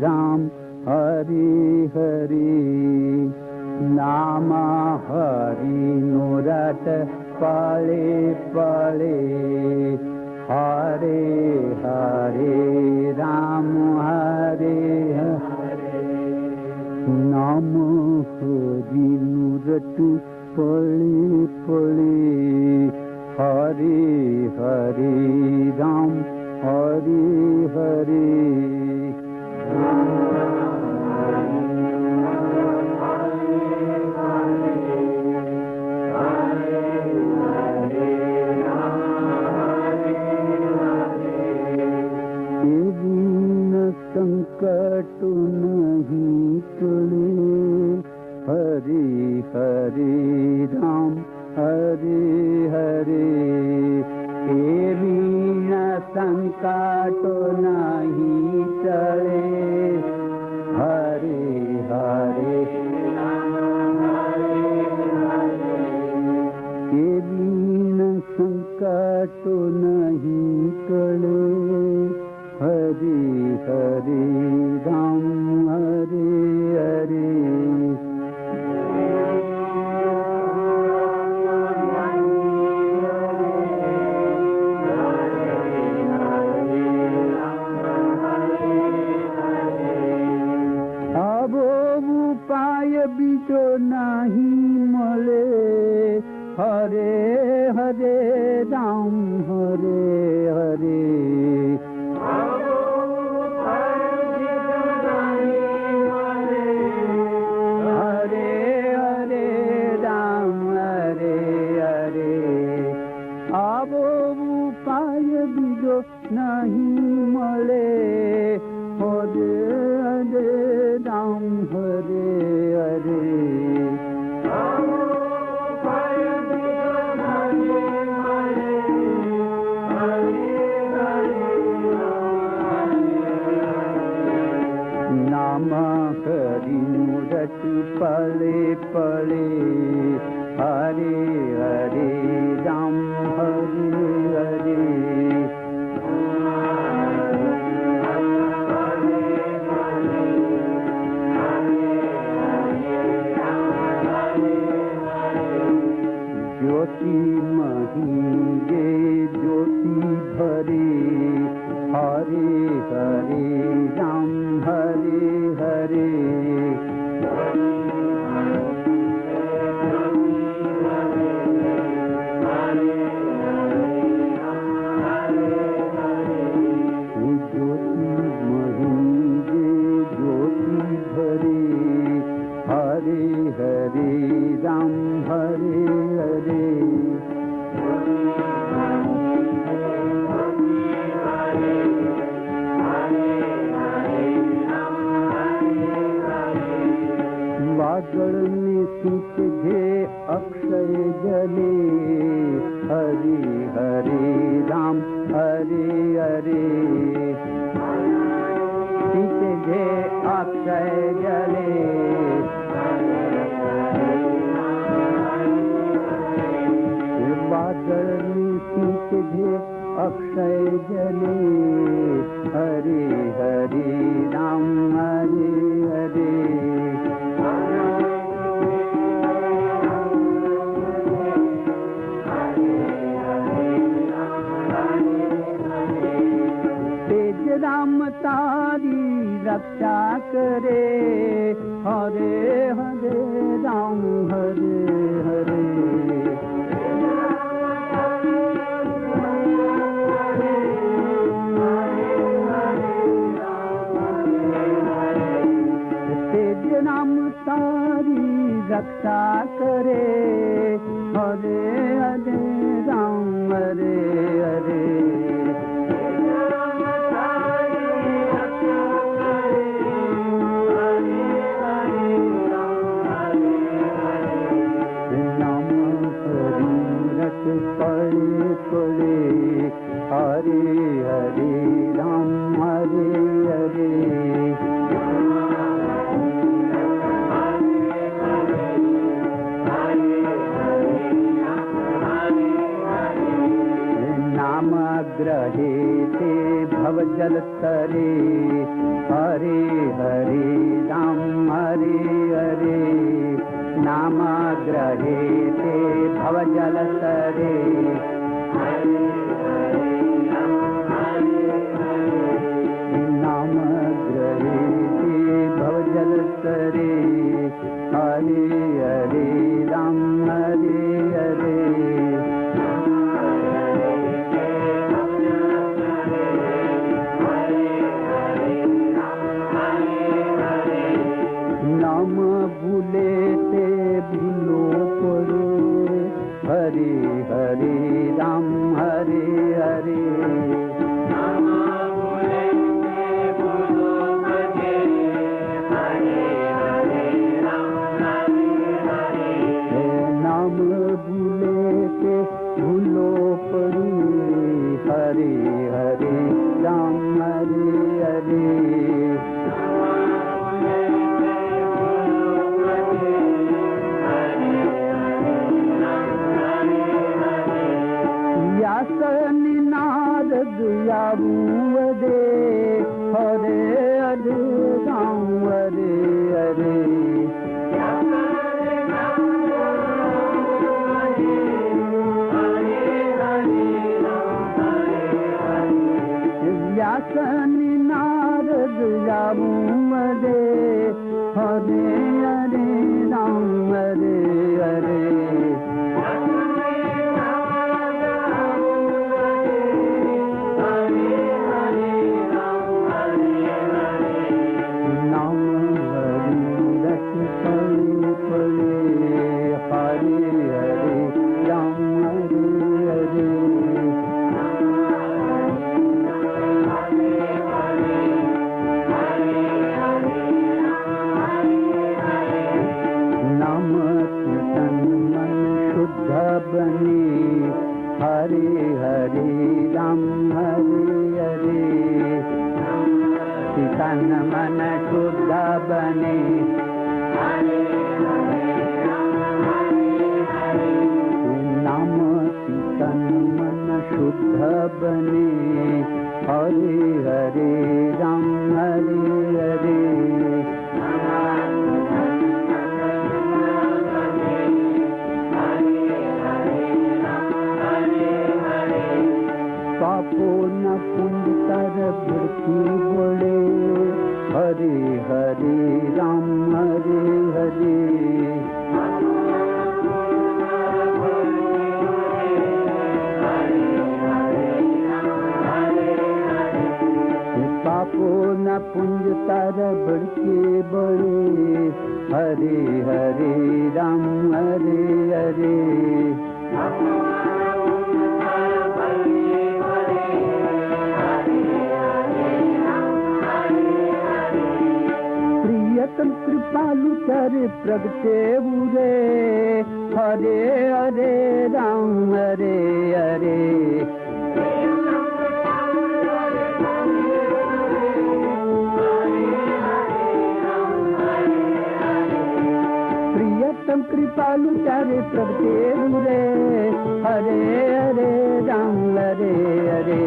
राम हरे हरे नाम हरि नुरत पले पले हरे हरे राम हरे हरे नाम हरि नुरत पले पले हरे हरे राम हरे हरे संकट नहीं टले हरे हरे राम हरे हरे बिन संकट नहीं टले हरे हरे बिन संकट नहीं टले हरे हरे राम हरे हरे अब उपाय बीजो नहीं मले हरे हरे राम हरे हरे नहीं मले हरे हरे राम हरे हरे नाम हरि मूरत पले पले हरे हरे राम हरे हरे ज्योति महीजे ज्योति भरे हरे हरे राम हरे हरे ज्योति महीजे ज्योति भरे हरे हरे राम हरे हरे वागड़ में सीत जे अक्षय जले हरे हरे राम हरे हरे सीत जे अक्षय जले वागड़ में सीत जे अक्षय जले हरे हरे राम हरे हरे राम तारी रक्षा करे हरे हरे राम हरे हरे तेज राम तारी रक्षा करे हरे हरे राम हरे हरे पले पले हरे हरे राम हरे हरे नाम ग्रहे ते भव जल तरे हरे हरे राम हरे हरे नाम ग्रहे ते भवजल तरे नाम ग्रहे ते भवजल तरे हरे हरे राम हरे हरे नाम भूले ते भूलो पड़े हरे हरे राम हरे हरे नाम भूले ते भूलो पड़े हरे हरे राम हरे हरे नाम भूले ते भूलो पड़े हरे हरे राम हरे हरे नारद याबूवदे हरे हरे राम हरे हरे व्यासनि नारद याबूवदे हरे हरे राम हरे हरे बने हरे हरे राम हरे हरे तन मन शुद्ध बने हरे हरे राम हरे हरे नाम तन मन शुद्ध बने हरे हरे राम हरे हरे पापो न पुण्य तर भृति बोले हरे हरे राम हरे हरे पापो न पुण्य तर भृति बोले हरे हरे राम हरे हरे प्रियतम कृपालु चरे प्रगटे उरे हरे हरे राम हरे हरे प्रियतम कृपालु चरे प्रगटे उरे हरे हरे राम हरे हरे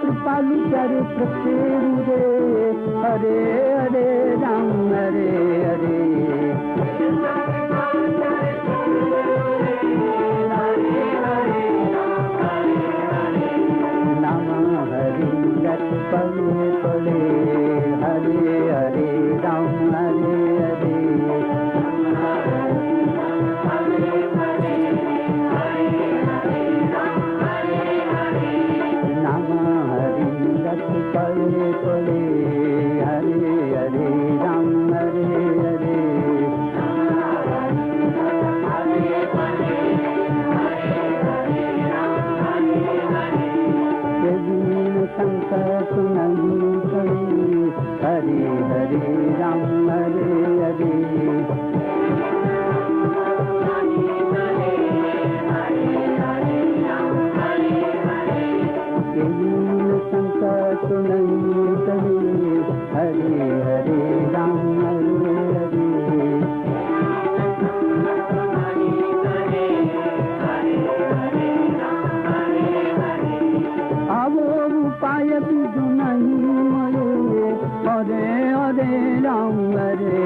कृपालु प्यारे प्रत्येक हरे हरे राम हरे हरे नाम हरि रत पले पले हरे हरे राम हरे हरे पले पले हरे हरे राम हरे हरे राम हरे